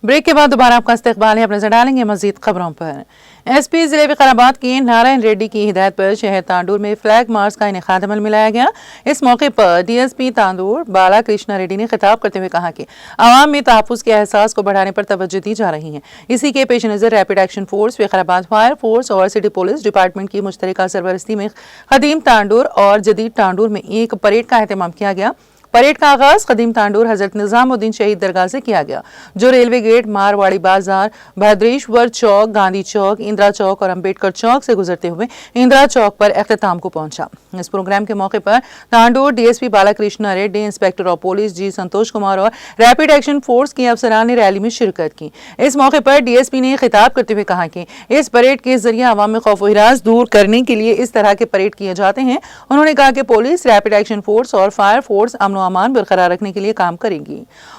Break के बाद दोबारा आपका इस्तकबाल है। अब नजर डालेंगे मजीद खबरों पर। एसपी जिले विकाराबाद के नारायण रेड्डी की हिदायत पर शहर तांडूर में फ्लैग मार्च का इनेकाद अमल में लाया गया। इस मौके पर डीएसपी तांडूर बाला कृष्णा रेड्डी ने खिताब करते हुए कहा कि आवाम में तहफ्फुज़ के एहसास को बढ़ाने पर तवज्जो दी जा रही है। इसी के पेश नज़र rapid action force, Vikarabad fire force और सिटी पुलिस डिपार्टमेंट की मुश्तरका सरबरस्ती में कदीम तांडूर और जदीद तांडूर में एक परेड का एहतमाम किया गया। परेड का आगाज कदीम तांडूर हजरत निजामुद्दीन शहीद दरगाह से किया गया, जो रेलवे गेट, मारवाड़ी बाजार, भद्रेश्वर चौक, गांधी चौक, इंदिरा चौक और अंबेडकर चौक से गुजरते हुए इंदिरा चौक पर अख्ताम को पहुंचा। इस प्रोग्राम के मौके पर Tandur DSP Balakrishna Reddy, inspector of police G Santosh Kumar और रैपिड एक्शन फोर्स के अफसरान ने रैली में शिरकत की। इस मौके पर डीएसपी ने खिताब करते हुए कहा कि इस परेड के जरिए आवाम में खौफ व हिरास दूर करने के लिए इस तरह के परेड किए जाते हैं। उन्होंने कहा कि पुलिस, रैपिड एक्शन फोर्स और फायर फोर्स अमन अमान बरकरार रखने के लिए काम करेगी।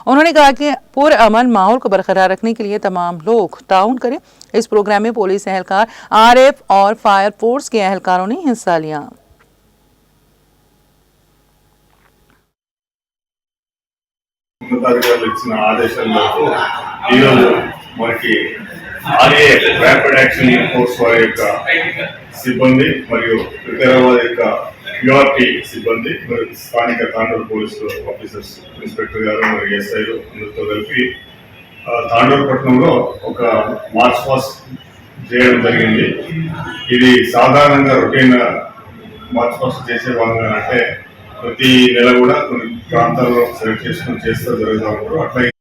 उन्होंने कहा कि पुरअमन माहौल को बरकरार रखने के लिए तमाम लोग ताउन करें। इस प्रोग्राम में पुलिस एहलकार, आरएफ और फायर फोर्स के एहलकारों ने हिस्सा लिया। ర్యాపిడ్ యాక్షన్ ఫోర్స్ వారి యొక్క సిబ్బంది మరియు వికారాబాద్ యొక్క యూఆర్టీ సిబ్బంది మరియు స్థానిక తాండూరు పోలీసు ఆఫీసర్స్, ఇన్స్పెక్టర్ గారు మరియు ఎస్ఐలు అందరితో కలిపి తాండూరు పట్టణంలో ఒక మార్చ్ పాస్ట్ చేయడం జరిగింది. ఇది సాధారణంగా రొటీన్ మార్చ్ పాస్ట్ చేసే భాగంగా అంటే ప్రతి నెల కూడా కొన్ని ప్రాంతాల్లో సెలెక్ట్ చేసుకుని చేస్తూ జరుగుతూ ఉంటారు. అట్లా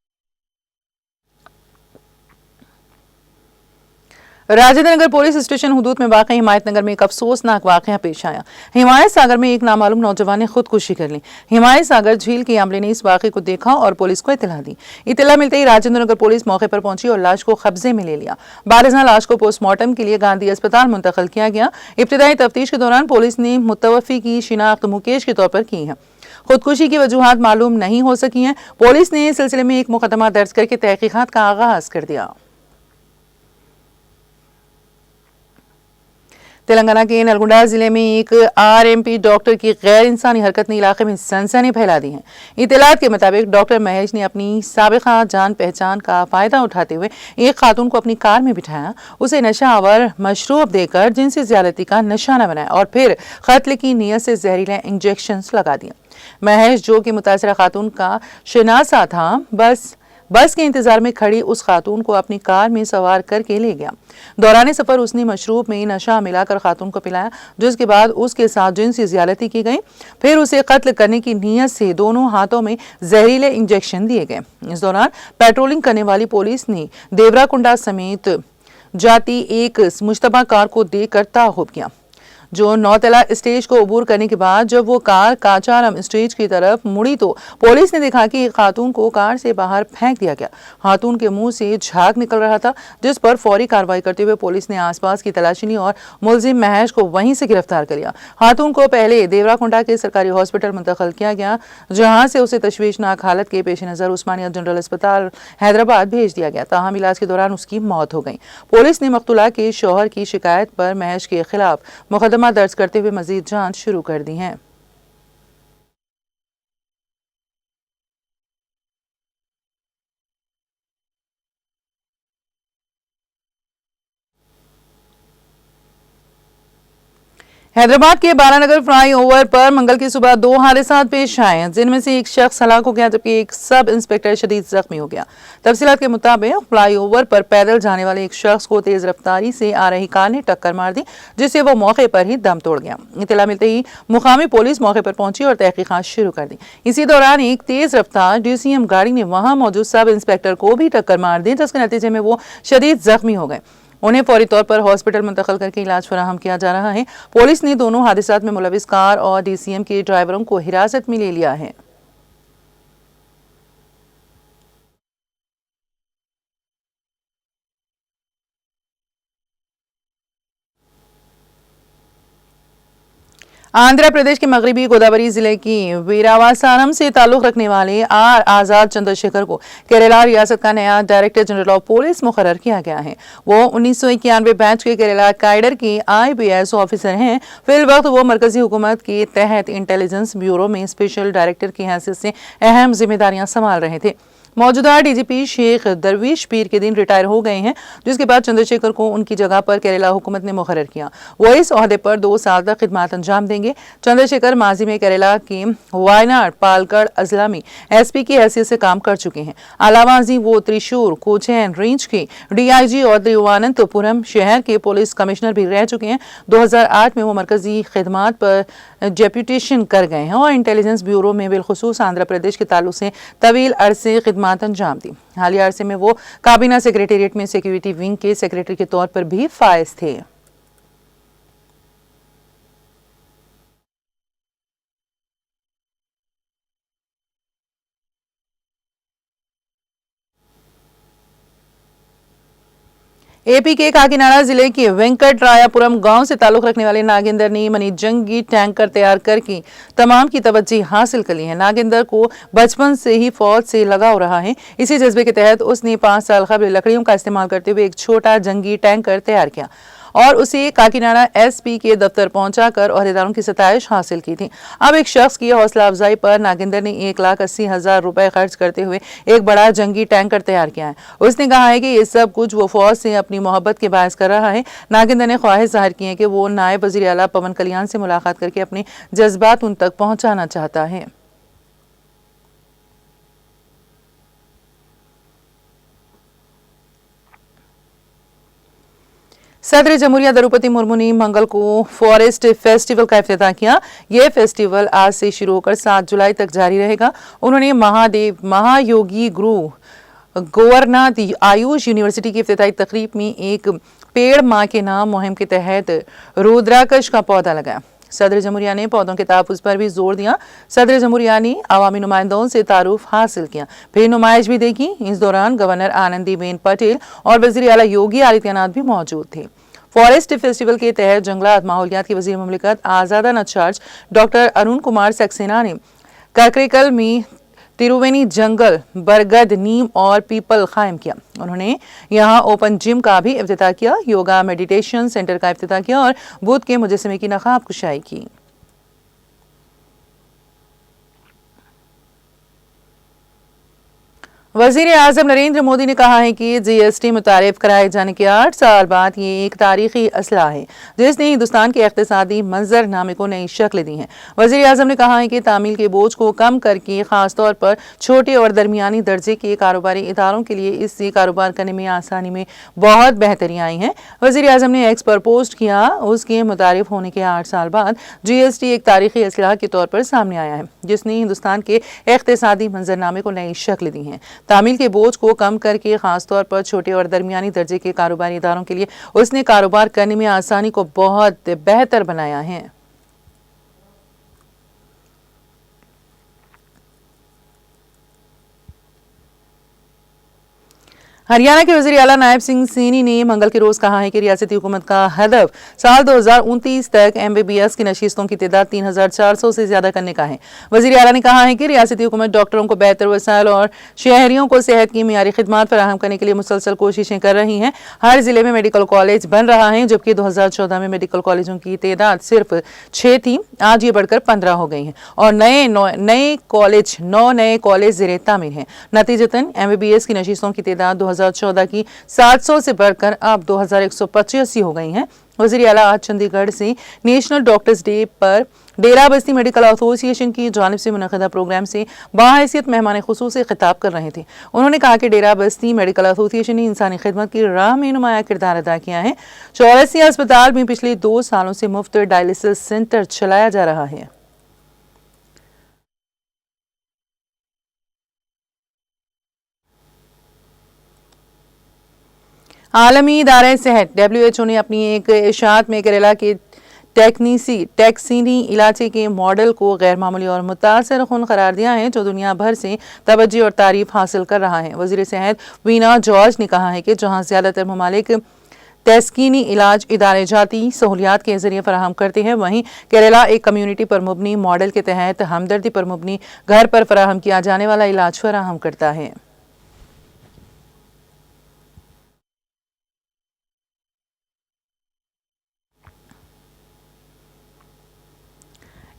राजेंद्र नगर पुलिस स्टेशन हुदूद में वाक़ हिमायत नगर में एक अफसोसनाक वाक़या पेश आया। हिमायत सागर में एक नामालूम नौजवान ने खुदकुशी कर ली। हिमायत सागर झील के अमले ने इस वाक़े को देखा और पुलिस को इत्तला दी। इत्तला मिलते ही राजेंद्र नगर पुलिस मौके पर पहुंची और लाश को कब्जे में ले लिया। बारजा लाश को पोस्टमार्टम के लिए गांधी अस्पताल मुंतकिल किया गया। इब्तिदाई तफ्तीश के दौरान पुलिस ने मुतवफ़ी की शिनाख्त मुकेश के तौर पर की है। खुदकुशी की वजूहात मालूम नहीं हो सकी हैं। पुलिस ने इस सिलसिले में एक मुकदमा दर्ज करके तहकीकात का आगाज कर दिया। तेलंगाना के नलगुंडा जिले में एक आरएमपी डॉक्टर की गैर इंसानी हरकत ने इलाके में सनसनी फैला दी है। इत्तलात के मुताबिक डॉक्टर महेश ने अपनी साबिका जान पहचान का फायदा उठाते हुए एक खातून को अपनी कार में बिठाया, उसे नशा आवर मशरूब देकर जिनसी ज्यादती का निशाना बनाया और फिर कत्ल की नीयत से जहरीला इंजेक्शन लगा दिया। महेश, जो कि मुतासरा खातून का शनासा था, बस के इंतजार में खड़ी उस खातून को अपनी कार में सवार करके ले गया। दौरान सफर उसने मशरूब में नशा मिलाकर खातून को पिलाया, जिसके बाद उसके साथ जिनसी ज्यादती की गई। फिर उसे कत्ल करने की नीयत से दोनों हाथों में जहरीले इंजेक्शन दिए गए। इस दौरान पेट्रोलिंग करने वाली पुलिस ने देवराकुंडा समेत जाती एक मुश्तबा कार को देखकर ताहुब किया, जो नौतला स्टेज को अबूर करने के बाद जब वो कार काचारम स्टेज की तरफ मुड़ी तो पुलिस ने देखा कि खातून को कार से बाहर फेंक दिया गया। खातून के मुंह से झाग निकल रहा था, जिस पर फौरी कार्रवाई करते हुए पुलिस ने आसपास की तलाशी ली और मुलजिम महेश को वहीं से गिरफ्तार कर लिया। खातून को पहले देवराकुंडा के सरकारी हॉस्पिटल मुंतकिल किया गया, जहां से उसे तशवीशनाक हालत के पेश नजर उस्मानिया जनरल अस्पताल हैदराबाद भेज दिया गया। ताहम इलाज के दौरान उसकी मौत हो गई। पुलिस ने मकतूला के शौहर की शिकायत पर महेश के खिलाफ मुकदमा दर्ज करते हुए मजीद जांच शुरू कर दी है। हैदराबाद के बालानगर फ्लाईओवर पर मंगल की सुबह दो हादसात पेश आए, जिनमें से एक शख्स हलाक हो गया जबकि एक सब इंस्पेक्टर शदीद जख्मी हो गया। तफसीलात के मुताबिक फ्लाईओवर पर पैदल जाने वाले एक शख्स को तेज रफ्तारी से आ रही कार ने टक्कर मार दी, जिससे वो मौके पर ही दम तोड़ गया। इत्तला मिलते ही मुकामी पुलिस मौके पर पहुंची और तहकीकात शुरू कर दी। इसी दौरान एक तेज रफ्तार डीसीएम गाड़ी ने वहां मौजूद सब इंस्पेक्टर को भी टक्कर मार दी, जिसके नतीजे में वो शदीद जख्मी हो गए। उन्हें फौरी तौर पर हॉस्पिटल मुंतकिल करके इलाज फराहम किया जा रहा है। पुलिस ने दोनों हादसात में मुलविस कार और डीसीएम के ड्राइवरों को हिरासत में ले लिया है। आंध्र प्रदेश के मगरबी गोदावरी जिले की वीरावासारम से ताल्लुक रखने वाले आर आजाद चंद्रशेखर को केरला रियासत का नया डायरेक्टर जनरल ऑफ पुलिस मुकर्रर किया गया है। वो 1991 बैच के केरला कैडर के IPS ऑफिसर हैं। फिल वक्त वो मरकजी हुकूमत के तहत इंटेलिजेंस ब्यूरो में स्पेशल डायरेक्टर की हैसियत से अहम जिम्मेदारियां संभाल रहे थे। मौजूदा DGP शेख दरवीश पीर के दिन रिटायर हो गए हैं, जिसके बाद चंद्रशेखर को उनकी जगह पर केरला हुकूमत ने मुकर्रर किया। वो इस ओहदे पर 2 साल तक खिदमत अंजाम देंगे। चंद्रशेखर माजी में केरला के वायनाड पालकड़ अजला में SP की हैसियत से काम कर चुके हैं। अलावाजी वो त्रिशूर कोचैन रेंज के DIG और तिरुवनंतपुरम शहर के पुलिस कमिश्नर भी रह चुके हैं। 2008 में वो मरकजी खिदमत पर डेप्यूटेशन कर गए हैं और इंटेलिजेंस ब्यूरो में बिलखुसूस आंध्र प्रदेश के ताल्लुक से तवील अरसे खिदमत अंजाम दी। हालिया अरसे में वो काबीना सेक्रेटेरिएट में सिक्योरिटी विंग के सेक्रेटरी के तौर पर भी फायज थे। AP के काकीनाडा जिले के वेंकटरायापुरम गांव से ताल्लुक रखने वाले नागेंद्र ने मनी जंगी टैंकर तैयार करके तमाम की तवज्जो हासिल कर ली है। नागेंद्र को बचपन से ही फौज से लगाव रहा है। इसी जज्बे के तहत उसने 5 साल कबल लकड़ियों का इस्तेमाल करते हुए एक छोटा जंगी टैंकर तैयार किया और उसे काकीनाडा SP के दफ्तर पहुंचाकर ओहदेदारों की सताइश हासिल की थी। अब एक शख्स की हौसला अफजाई पर नागेंद्र ने 1,80,000 रुपए खर्च करते हुए एक बड़ा जंगी टैंकर तैयार किया है। उसने कहा है कि ये सब कुछ वो फौज से अपनी मोहब्बत के बायस कर रहा है। नागेंद्र ने ख्वाहिश जाहिर की है कि वो नायब वजीर आला पवन कल्याण से मुलाकात करके अपने जज्बात उन तक पहुंचाना चाहता है। सदर जमहूरिया द्रौपदी मुर्मू ने मंगल को फॉरेस्ट फेस्टिवल का इफ्तिताह किया। यह फेस्टिवल आज से शुरू होकर 7 जुलाई तक जारी रहेगा। उन्होंने महायोगी गुरु गोरखनाथ आयुष यूनिवर्सिटी की इफ्तिताही तकरीब में एक पेड़ मां के नाम मुहिम के तहत रुद्राक्ष का पौधा लगाया। सदर जमहूरिया ने पौधों के तहफ़्फ़ुज़ पर भी जोर दिया। सदर जमहूरिया ने अवामी नुमाइंदों से तारुफ हासिल किया, फिर नुमाइश भी देखी। इस दौरान गवर्नर आनंदीबेन पटेल और वज़ीर आला योगी आदित्यनाथ भी मौजूद थे। फॉरेस्ट फेस्टिवल के तहत जंगलात माहौलियात के वज़ीर मुमलिकत आज़ादा नचार्ज डॉक्टर अरुण कुमार सक्सेना ने करकरेकल में तिरुवेनी जंगल बरगद नीम और पीपल कायम किया। उन्होंने यहाँ ओपन जिम का भी इफ्तिताह किया, योगा मेडिटेशन सेंटर का इफ्तिताह किया और बुद्ध के मुजस्समे की नकाब कुशाई की। वज़ीर आज़म नरेंद्र मोदी ने कहा है कि GST मुतारिफ कराए जाने के 8 साल बाद ये एक तारीखी असला है जिसने हिंदुस्तान के इक़्तिसादी मंजरनामे को नई शक्ल दी है। वज़ीर आज़म ने कहा है कि तामील के बोझ को कम करके खास तौर पर छोटे और दरमियानी दर्जे के कारोबारी इदारों के लिए इससे कारोबार करने में आसानी में बहुत बेहतरी आई है। वज़ीर आज़म ने एक्स पर पोस्ट किया, उसके मुतारिफ होने के 8 साल बाद GST एक तारीखी असला के तौर पर सामने आया है जिसने हिंदुस्तान के इक़्तिसादी मंजरनामे को नई शक्ल दी है। तामील के बोझ को कम करके खास तौर पर छोटे और दरमियानी दर्जे के कारोबारी इदारों के लिए उसने कारोबार करने में आसानी को बहुत बेहतर बनाया है। हरियाणा के वज़ीर आला नायब सिंह सैनी ने मंगल के रोज कहा है कि रियासती हुकूमत का हदफ साल 2029 तक MBBS की नशीस्तों की तादाद 3,400 से ज्यादा करने का है। वज़ीर आला ने कहा है कि रियासती हुकूमत डॉक्टरों को बेहतर वसाइल और शहरियों को सेहत की मियारी खिदमत फराहम करने के लिए मुसलसल कोशिशें कर रही हैं। हर जिले में मेडिकल कॉलेज बन रहा है, जबकि 2014 में मेडिकल कॉलेजों की तादाद सिर्फ 6 थी, आज ये बढ़कर 15 हो गई है और 9 नए कॉलेज ज़ेरे तामीर हैं। नतीजतन MBBS की नशीस्तों की तादाद 2014 की 700 से बढ़कर अब 2185 हो गई हैं। वज़ीर आला आज चंडीगढ़ से नेशनल डॉक्टर्स डे पर डेरा बस्ती मेडिकल एसोसिएशन की जानिब से मुनक़दा प्रोग्राम से बाहैसियत मेहमान खुसूस से खिताब कर रहे थे। उन्होंने कहा कि डेरा बस्ती मेडिकल एसोसिएशन ने इंसानी खिदमत की राह में नुमाया किरदार अदा किया है। चौरसिया अस्पताल में पिछले 2 सालों से मुफ्त डायलिसिस सेंटर चलाया जा रहा है। आलमी इदारे सेहत WHO ने अपनी एक इशाअत में केरला के टेक्सिनी इलाके के मॉडल को गैर मामूली और मुतासर खुन करार दिया है, जो दुनिया भर से तवज्जो और तारीफ हासिल कर रहा है। वज़ीर सेहत वीना जॉर्ज ने कहा है कि जहां ज़्यादातर ममालिक तस्कीनी इलाज इदारे जाती सहूलियात के जरिए फराहम करते हैं। वहीं केरला एक कम्युनिटी पर मुबनी मॉडल के तहत हमदर्दी पर मुबनी घर पर फराहम किया जाने वाला इलाज फराहम करता है।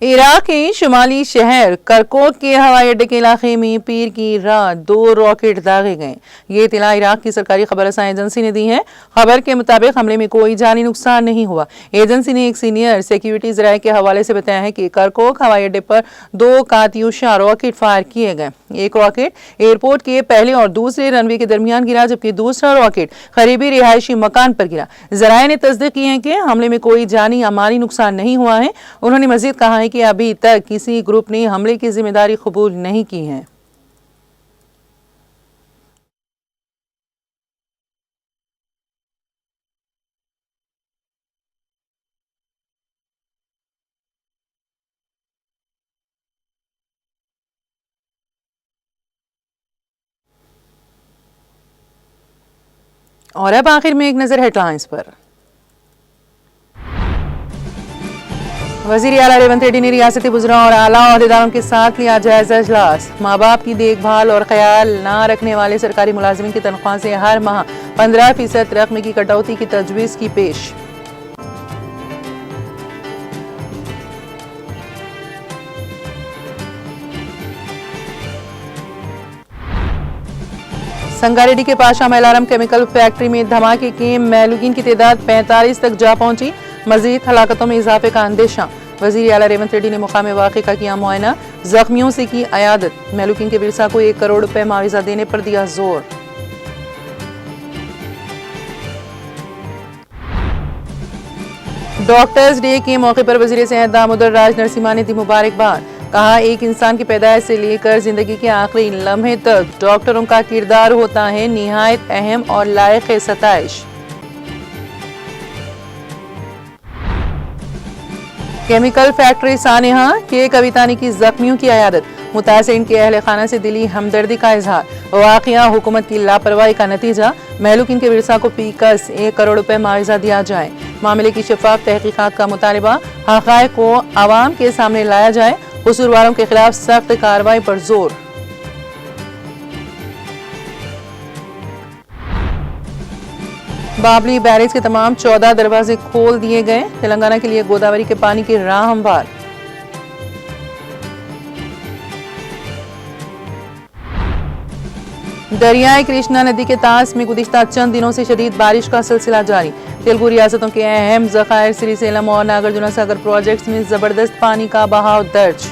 इराक के शुमाली शहर करकुक के हवाई अड्डे के इलाके में पीर की रात 2 रॉकेट दागे गए। ये इत्तला इराक की सरकारी खबरसां एजेंसी ने दी है। खबर के मुताबिक हमले में कोई जानी नुकसान नहीं हुआ। एजेंसी ने एक सीनियर सिक्योरिटी जराये के हवाले से बताया है कि करकुक हवाई अड्डे पर 2 कात्यूशा रॉकेट फायर किए गए। एक रॉकेट एयरपोर्ट के पहले और दूसरे रनवे के दरमियान गिरा, जबकि दूसरा रॉकेट करीबी रिहायशी मकान पर गिरा। जराये ने तस्दीक की है कि हमले में कोई जानी या माली नुकसान नहीं हुआ है। उन्होंने मजीद कहा है कि अभी तक किसी ग्रुप ने हमले की जिम्मेदारी कबूल नहीं की है। और अब आखिर में एक नजर हेडलाइंस पर। वज़ीर आला रेवंत रेड्डी ने रियासती वज़रा और आला ओहदेदारों के साथ लिया जायजा इजलास। माँ बाप की देखभाल और ख्याल न रखने वाले सरकारी मुलाजिमिन की तनख्वाह से हर माह 15% रकम की कटौती की तजवीज़ की पेश। संगारेड्डी के पाशा मेलारम केमिकल फैक्ट्री में धमाके के महलूकीन की तादाद 45 तक जा पहुंची। मजीद हलाकतों में इजाफे का अंदेशा। वज़ीर आला रेवंत रेड्डी ने मुकाम वाक़े का किया मुआयना, जख्मियों से की अयादत। महलूकीन के विरसा को 1 करोड़ रुपए मुआवजा देने पर दिया जोर। डॉक्टर्स डे के मौके पर वज़ीर सेहत दामोदर राज नरसिम्हा ने दी मुबारकबाद। कहा, एक इंसान की पैदाइश से लेकर जिंदगी के आखिरी लम्हे तक डॉक्टरों का किरदार होता है निहायत अहम और लायक सताइश। केमिकल फैक्ट्री सानेहा के कवितानी की जख्मियों की अयादत। मुतासिरीन के अहले खाना से दिली हमदर्दी का इजहार। वाक़िया हुकूमत की लापरवाही का नतीजा। महलूकीन के विरसा को पीकस 1 करोड़ रुपए मुआवजा दिया जाए। मामले की शफाफ तहकीकात का मुतालबा। हक़ाइक़ को आवाम के सामने लाया जाए। कसूरवारों के खिलाफ सख्त कार्रवाई पर जोर। बाबली बैरेज के तमाम 14 दरवाजे खोल दिए गए। तेलंगाना के लिए गोदावरी के पानी की राह हमवार। दरियाए कृष्णा नदी के तास में गुज़िश्ता चंद दिनों से शदीद बारिश का सिलसिला जारी। तेलुगु रियासतों के अहम ज़खायर श्रीसेलम और नागार्जुना सागर प्रोजेक्ट्स में जबरदस्त पानी का बहाव दर्ज।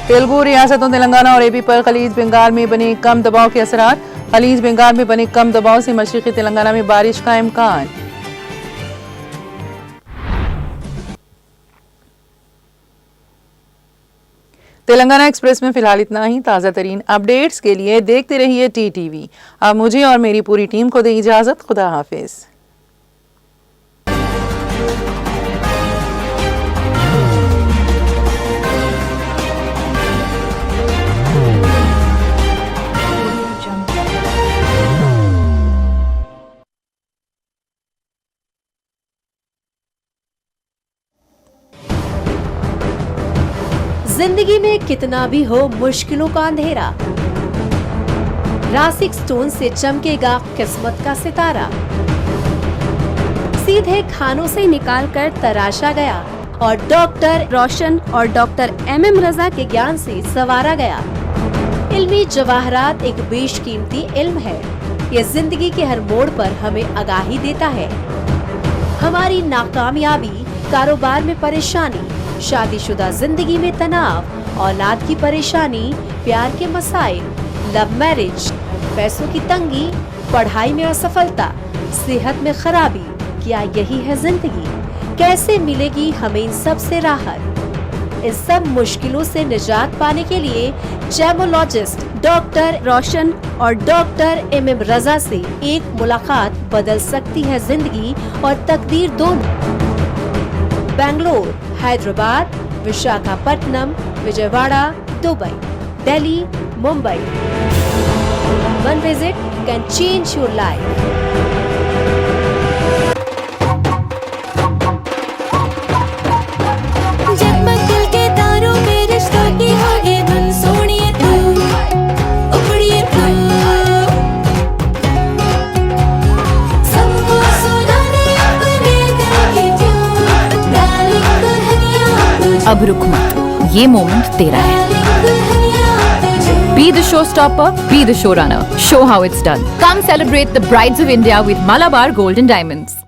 तेलुगु रियासतों तेलंगाना और एपी पर खलीज बंगाल में बने कम दबाव के असरात। खलीज बंगाल में बने कम दबाव से मशरिकी तेलंगाना में बारिश का इम्कान। तेलंगाना एक्सप्रेस में फिलहाल इतना ही। ताज़ा तरीन अपडेट्स के लिए देखते रहिए TTV। अब मुझे और मेरी पूरी टीम को दें इजाज़त। खुदा हाफिज। जिंदगी में कितना भी हो मुश्किलों का अंधेरा, रासिक स्टोन से चमकेगा किस्मत का सितारा। सीधे खानों से निकाल कर तराशा गया और डॉक्टर रोशन और डॉक्टर MM रजा के ज्ञान से संवारा गया। इल्मी जवाहरात एक बेशकीमती इल्म है। ये जिंदगी के हर मोड़ पर हमें आगाही देता है। हमारी नाकामयाबी, कारोबार में परेशानी, शादीशुदा जिंदगी में तनाव, औलाद की परेशानी, प्यार के मसाइल, लव मैरिज, पैसों की तंगी, पढ़ाई में असफलता, सेहत में खराबी, क्या यही है जिंदगी? कैसे मिलेगी हमें इन सब से राहत? इन सब मुश्किलों से निजात पाने के लिए जेमोलॉजिस्ट डॉक्टर रोशन और डॉक्टर MM रजा से एक मुलाकात बदल सकती है जिंदगी और तकदीर दोनों। Bangalore, Hyderabad, Visakhapatnam, Vijayawada, Dubai, Delhi, Mumbai. one visit can change your life. जगमग दिल के तारों में रिश्तों की होगी धुन, सोनिए तू, उखड़िए तू, सबको सुनाने अपने दिल की ट्यून, डार्लिंग दुल्हनिया तुझे, अब रुक मत, ये मोमेंट तेरा है. डार्लिंग दुल्हनिया तुझे. Be the showstopper, be the showrunner. Show how it's done. Come celebrate the brides of India with Malabar Gold and Diamonds.